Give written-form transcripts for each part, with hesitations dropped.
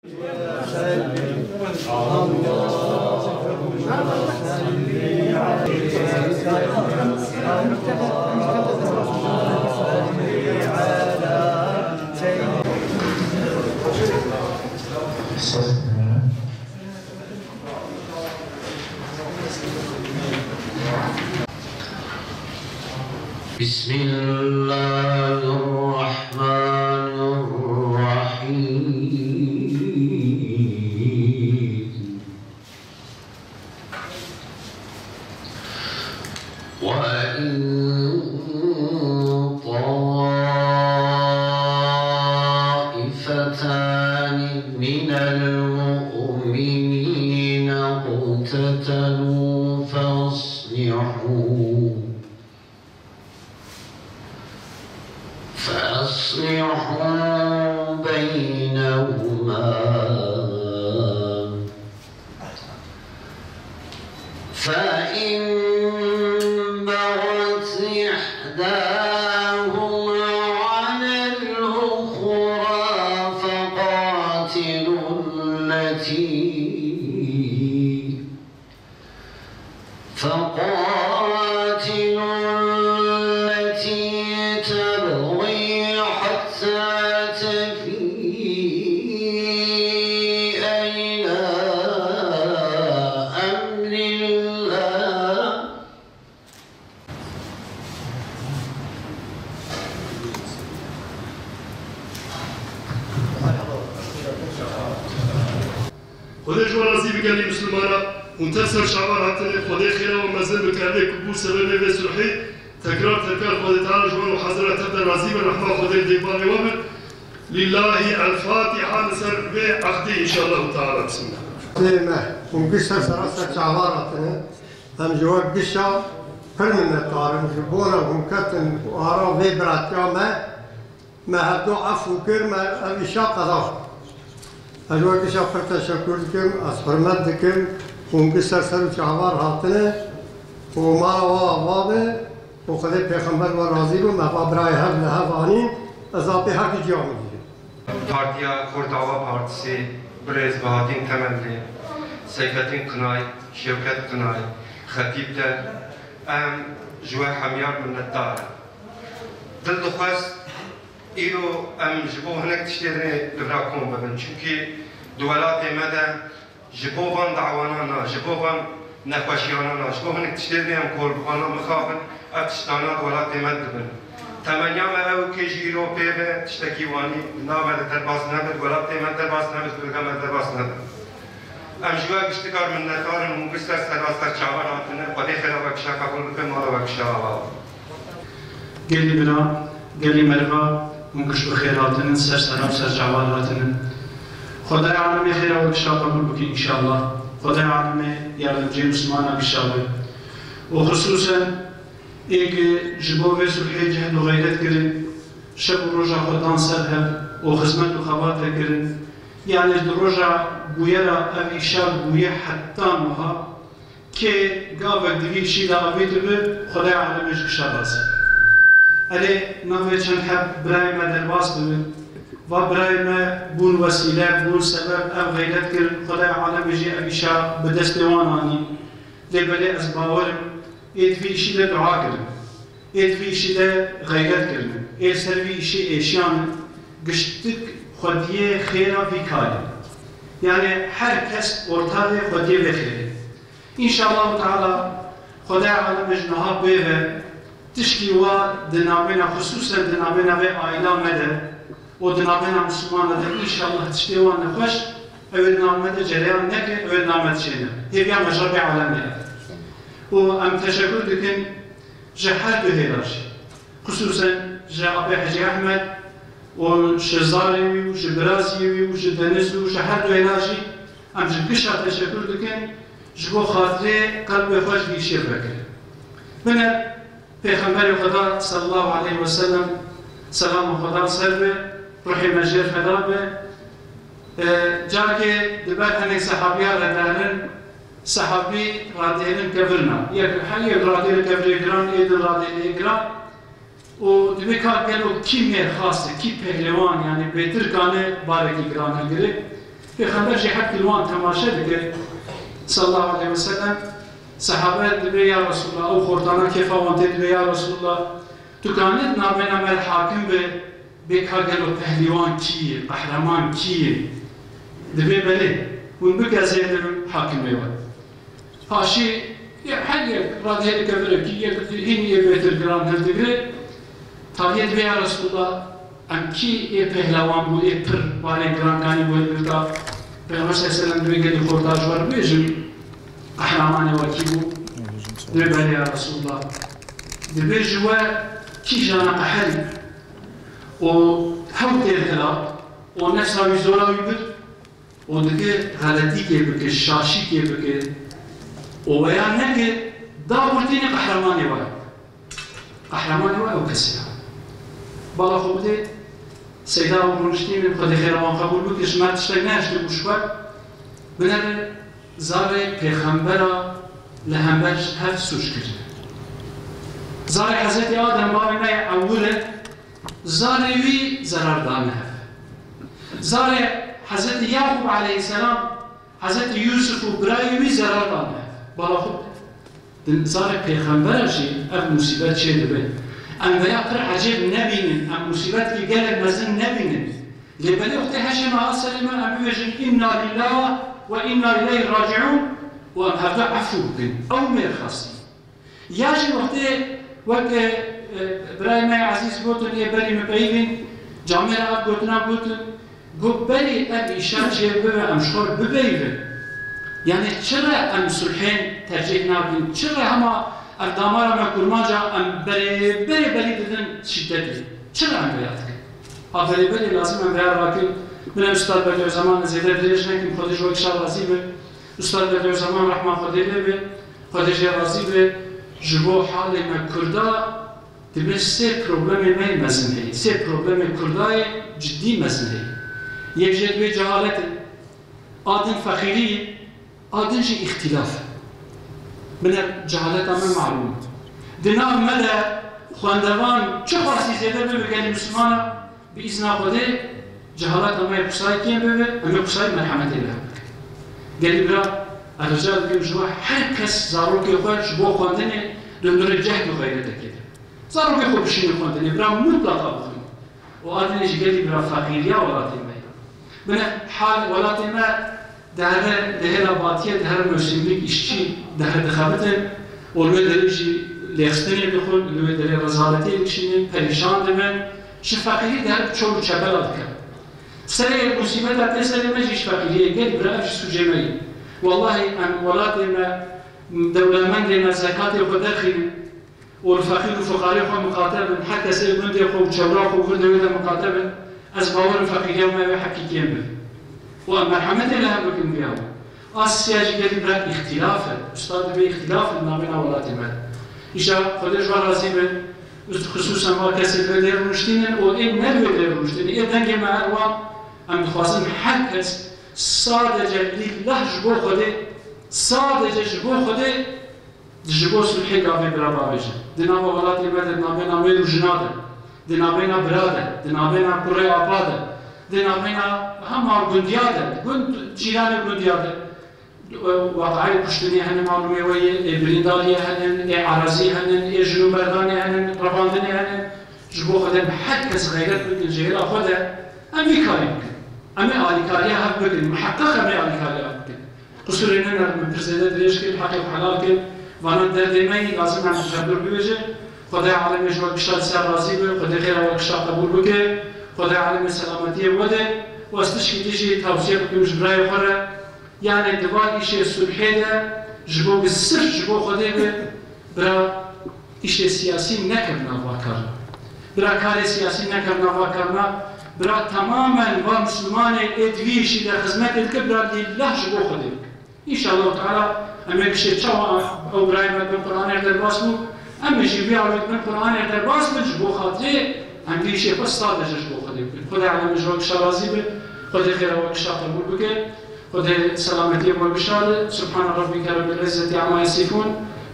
بسم الله الرحمن الرحيم وإن طائفتان من المؤمنين اقتتلوا فأصلحوا بينهما فإن بغت إحداهما على الأخرى فقاتلوا التي تبغي حتى تفيء إلى أمر الله خدای جوان رازی بگردی مسلمانا منتصر شعبان هاتنه خدای خیره و مزل بکرده کبول سبب و سلحی تکرار خدای تعالی جوان و حضرت تبدا رازی و رحمه خدای دیوان وابر لله الفاتحة نسر بعقدي إن شاء الله تعالى بسم الله. لما ونقشة سراسة شعباراتنا هم جواب قشة كل من الطارم جبونا ومكتن وآراء فيبرات كاما ما هدو عفو كرما الإشاء قضاء أجواب قشة فرطة شكركم أصحرمتكم ونقشة سراسة شعباراتنا وما وابابه وخذي پیغمبر و راضی رو مفا برای هر لحظانی اضافه حق جامعه Partiya Kurdava Partisi Brez Bahattin Temelli, Seyfettin Kınay, Şevket Kınay, Xatib'de em jwe hemyar minnetdar. Dil dixwest îro em ji bo hinek tiştê li vir kom bibin. Çünkü di welatê me de ji bo van dawanan, ji bo van nexweşiyanan, ji bo hinek tiştê em kolbixwana mixabin, ev tiştana di welatê me dibin. تمنیا من او که جیرو پیه تشتکیوانی نامه درباس نبود ولات من درباس نبود بلگم درباس نبود. امجوا گشتکار من نتارن مقصر سراستر چهار آتنه قدی خراب کشا قبول بکن مالا وکشا آوا. گلی برا گلی مروا مقص بخیراتن سر سراب سر چهار آتنه. خدای عالم خیرا وکشا قبول بکن ان شاء الله. خدای عالم یاردمچی مسلمان بشاوه. و خصوصا ایک جبوه سلحی جهد و غیرت کرن شب و روژا خودان سر هب و خدمت و خبات کرن یعنی در روژا بویرا او ایشار بویه حتی مها که گاوک دوی شیده آوید به خدای عالمش کشا بازی الی نوی چند حب برای ما درباس ببین و برای ما بون وسیله بون سبب او غیرت کرن خدای عالمش او ایشار بدست وانانی لبلی از باورم ایت وی işi de dua kırın, ایت وی işi de gayret kırın, ایت سر وی işi eşyan, gıştık Xwediye xêra vî karê. Yani herkes ortağı Xwediye vexêre. İnşallah Teala Xwedê alem ji niha bê ve tişkî wa di navêna xusûsen di navêna vê aîla me de û di navêna Müslûmana de înşallah tiştê wan nexweş ew ê di nav me de cereyan neke, ew ê di nav me de çêne. Hêviya me ji Rabî alemê ye. و ام تشکر دکن جه هر دو هیراشی خصوصا جه آبی حجی احمد و شزاری و شبرازی و شدنس و جه هر دو هیراشی ام جه کشا تشکر دکن جه بو خاطره قلب خوش بیشیر بکن من پیغمبر خدا صلی الله علیه و سلم سلام خدا سر به روحی مجیر خدا به جا که دبر هنگ صحابیان را دارن صحابي راديلن كفرنا يك حي راديل كفريجران ايد راديل اجرا ودبي كان قالوا كيمياء خاصه كي پهلوان يعني بهتر كان بارك اجران غير پیغمبر جی حق الوان تماشا دکر صلی الله علیه وسلم صحابه دبی یا رسول الله او خوردانا کیفا وانتی دبی یا رسول الله تو کانت نابینا مل حاکم به کارگل و پهلیوان کیه قهرمان کیه دبی بله ون بگذه دبی حاکم بیوان پاشی هر یک رادیه دکبره کی این یه بهتر گران هل دگره تاریه دبی یا رسول الله ام کی یه پهلوان بود یه پر باره گرانگانی بود بلتا پیغمبر صلی اللہ علیہ وسلم دوی گلی خورداش ور بیجن قهرمان وکی بود دوی بله یا رسول الله دوی جوا کی جانا قهری و هم تیر هلا و نفس هاوی زوراوی بر و دکه غلطی که بکه شاشی که بکه و بیان نکه دا برتین قهرمانی وای قهرمانی وای او کسی بالا خوب ده سیدا و برونشتی من خود خیروان قبول بود که شما تشتای نشتی بوشبر بنر زار پیغمبرا لهمبرش هر سوش کرده زار حضرت آدم باوی نای اوله زار وی ضرر دانه زار حضرت یعقوب علیه السلام حضرت یوسف و برای وی ضرر دانه بالا خوب زار پیغمبرشی اف مصیبت چه دبه انبیا پر عجیب نبینن ام مصیبت کی گلک مزن نبینن لبنی وقتی هشم آسلی من ام بیجن انا لله و انا الیه راجعون و ام هفته عفو بکن او مرخصی یاجی وقتی وقت برای ما عزیز بودن یه بری مپیبین جامعه اب گوتنا بودن گو بری اب ایشان چه ببه ام شخور ببیبن یعنی چرا ام صلحین ترجیح نابین چرا همه اقدامار ما کرمانجا ام بری دادن شدتی چرا ام بیاد کن؟ بری لازم ام بیاد راکن من استاد بدر زمان زیاده دریش نکیم خودش رو اکشار راضی به استاد بدر زمان رحمه خودی به خودش راضی به جبو حال ما کردا دبی سه پروبلم می مزنه سه پروبلم کردای جدی مزنه یک جدوی جهالت آدم فقیری آدم جی اختلاف من جهالت همه معلوم دنا مدى خواندوان چه خاصی زیاده بگلی مسلمان به اذن خوده جهالت همه قصای کیم ببه همه قصای مرحمت الله گلی برا الرجال بگیم جوا هر کس زاروکی خودش با خواندن دندور جهد و غیرت کرده زاروکی خوب بشین خواندن برا مطلقا بخون و آدنش گلی برا فقیریا ولاتی ما من حال ولاتی ما دهر آبادیه دهر مسلمین اشتی دهر دخابته ولوی دریجی لیخستنی بخون ولوی دری رزالتی بکشینیم پریشان دمن شفاقیری دهر چون چپلات کرد سری مصیبت آتی سری مجیش فقیریه گل برایش سوجمایی والله ام ولات ما دولمند ما زکات خود داخل والفقير والفقراء خو مقاطب حتى سری بندی خو چورا خو ورد ویدا مقاطب از باور فقیریه ما حقی کیم ومرحمة الله بكم بيهم. آسيا جدي برا اختلافه، أستاذ بي اختلاف نامنا ولات المال. إيشا خدش ورازي به خصوصا ما كسر بدير رشتين أو إيه نبدير رشتين إيه دنجي مع أروان أم خاصم حكس صادق لله جبو خده صادق جبو خده جبو سلحي قابل برا بابجه. دنابا ولات المال دنابنا ميلو جناده دنابنا براده دنابنا كوري أباده دنابنا هم گندیاده گند جیران گندیاده واقعی پشتنی هن معلومه وی بریندالی هن عرضی هن جنوبردانی هن رواندنی هن جبو خودم حد کس غیرت بکن جهل خود امی کاری بکن امی آلیکاری هف بکن محقق امی آلیکاری هف بکن قصور اینه من پرسیده دریش کن حقی و حلال کن وانا دردیمایی لازم هم تشبر بیوجه خدای عالم جوال بشاد سر راضی به خدای خیر و کشا قبول بکن خدای عالم سلامتی وده و استش کتیجی توصیه بکنم جبرای خوره یعنی دوال ایشه صلحه ده جبو بسر جبو خدای به برا ایشه سیاسی نکرنا واکرنا برا کار سیاسی نکرنا واکرنا برا تماما و مسلمان ادویشی در خدمت دکر برا لله جبو خدای انشاءالله تعالی اما بشه چاوا او برای من قرآن در باس بو اما جیبی آوید من قرآن در باس بو جبو خاطره هم بیشه بس ساده جبو خدای خدای عالم جوال شرازی به خدای خیر و کشا قبول بکن خدای سلامتی و بشاره سبحان ربك رب العزة عما يصفون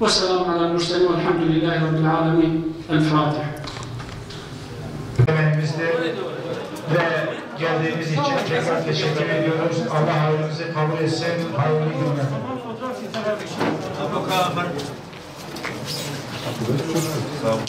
والسلام على المرسلين والحمد لله رب العالمين الفاتح. geldiğiniz için tekrar teşekkür ediyoruz. Allah hayrınızı kabul etsin. Hayırlı günler. Sağ olun.